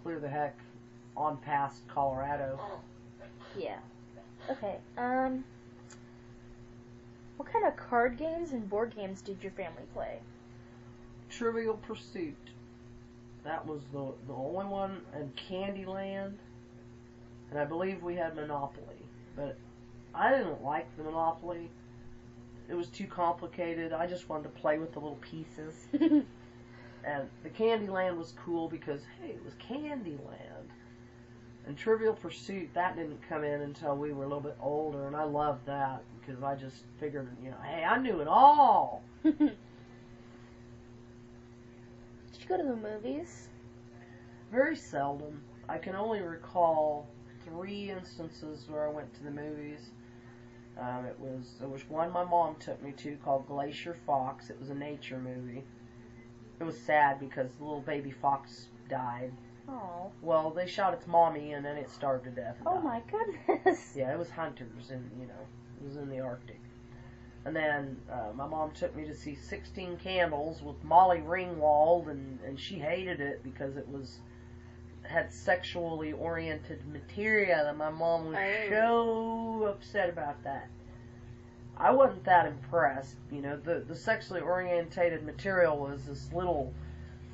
clear the heck on past Colorado. Yeah. Okay. What kind of card games and board games did your family play? Trivial Pursuit. That was the only one, and Candyland. And I believe we had Monopoly. But I didn't like the Monopoly. It was too complicated. I just wanted to play with the little pieces. And the Candyland was cool because, hey, it was Candyland. And Trivial Pursuit, that didn't come in until we were a little bit older, and I loved that because I just figured, hey, I knew it all. Did you go to the movies? Very seldom. I can only recall 3 instances where I went to the movies. There was one my mom took me to called Glacier Fox. It was a nature movie. It was sad because the little baby fox died. Oh. Well, they shot its mommy and then it starved to death. And Oh died. My goodness. Yeah, it was hunters, and it was in the Arctic. And then my mom took me to see 16 Candles with Molly Ringwald, and she hated it because it had sexually oriented material, and my mom was so upset about that. I wasn't that impressed. The sexually orientated material was this little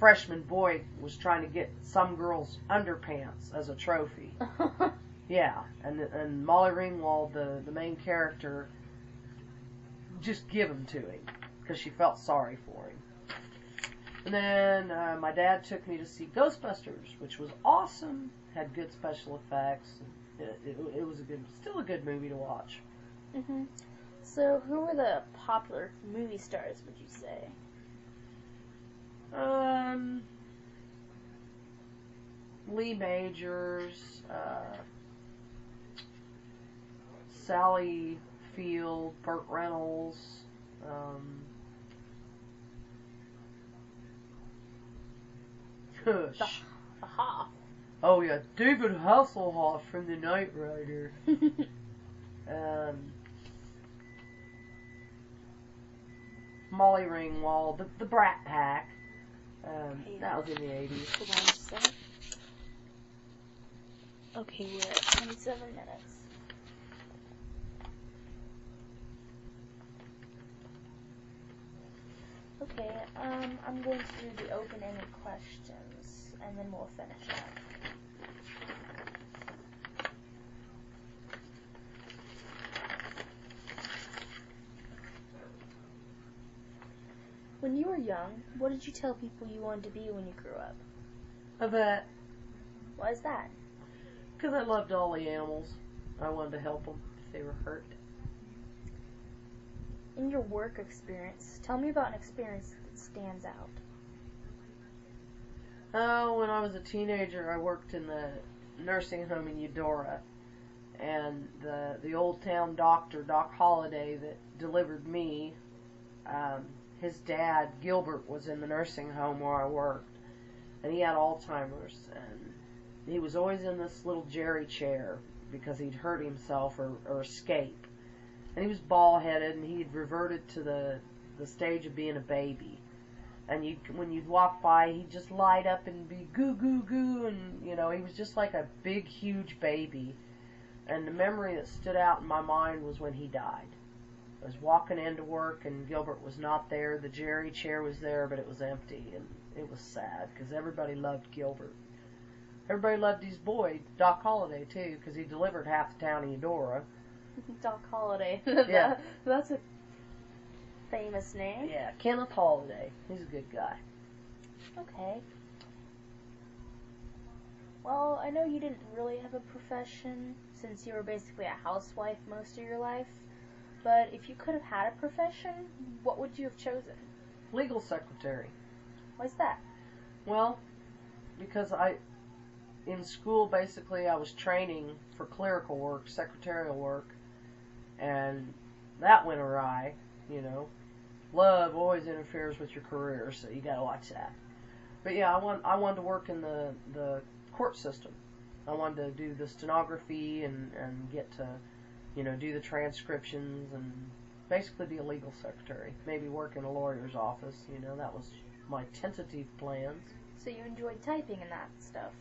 freshman boy was trying to get some girl's underpants as a trophy. Yeah, and Molly Ringwald, the main character, just give them to him because she felt sorry for him. And then my dad took me to see Ghostbusters, which was awesome. Had good special effects. It was still a good movie to watch. Mhm. So, who were the popular movie stars, would you say? Lee Majors, Sally Field, Burt Reynolds, Hush. Aha. Oh yeah, David Hasselhoff from The Knight Rider. Molly Ringwald, the Brat Pack. That was in the 80s. Hold on a second. Okay, we're at 27 minutes. Okay, I'm going to do the open-ended questions, and then we'll finish up. When you were young, what did you tell people you wanted to be when you grew up? A vet. Why is that? Because I loved all the animals. I wanted to help them if they were hurt. In your work experience, tell me about an experience that stands out. Oh, when I was a teenager, I worked in the nursing home in Eudora. And the old town doctor, Doc Holliday, that delivered me, his dad, Gilbert, was in the nursing home where I worked. And he had Alzheimer's. And he was always in this little jerry chair because he'd hurt himself or escape. And he was bald-headed, and he'd reverted to the stage of being a baby. And when you'd walk by, he'd just light up and be goo, goo, goo. And, he was just like a big, huge baby. And the memory that stood out in my mind was when he died. I was walking into work, and Gilbert was not there. The jerry chair was there, but it was empty. And it was sad, because everybody loved Gilbert. Everybody loved his boy, Doc Holliday, too, because he delivered half the town of Eudora. Doc Holliday. Yeah. That's a famous name. Yeah, Kenneth Holliday. He's a good guy. Okay. Well, I know you didn't really have a profession since you were basically a housewife most of your life, but if you could have had a profession, what would you have chosen? Legal secretary. Why's that? Well, because in school, basically, I was training for clerical work, secretarial work, and that went awry, Love always interferes with your career, so you gotta watch that. But yeah, I wanted to work in the court system. I wanted to do the stenography and get to, do the transcriptions and basically be a legal secretary. Maybe work in a lawyer's office, that was my tentative plans. So you enjoyed typing and that stuff?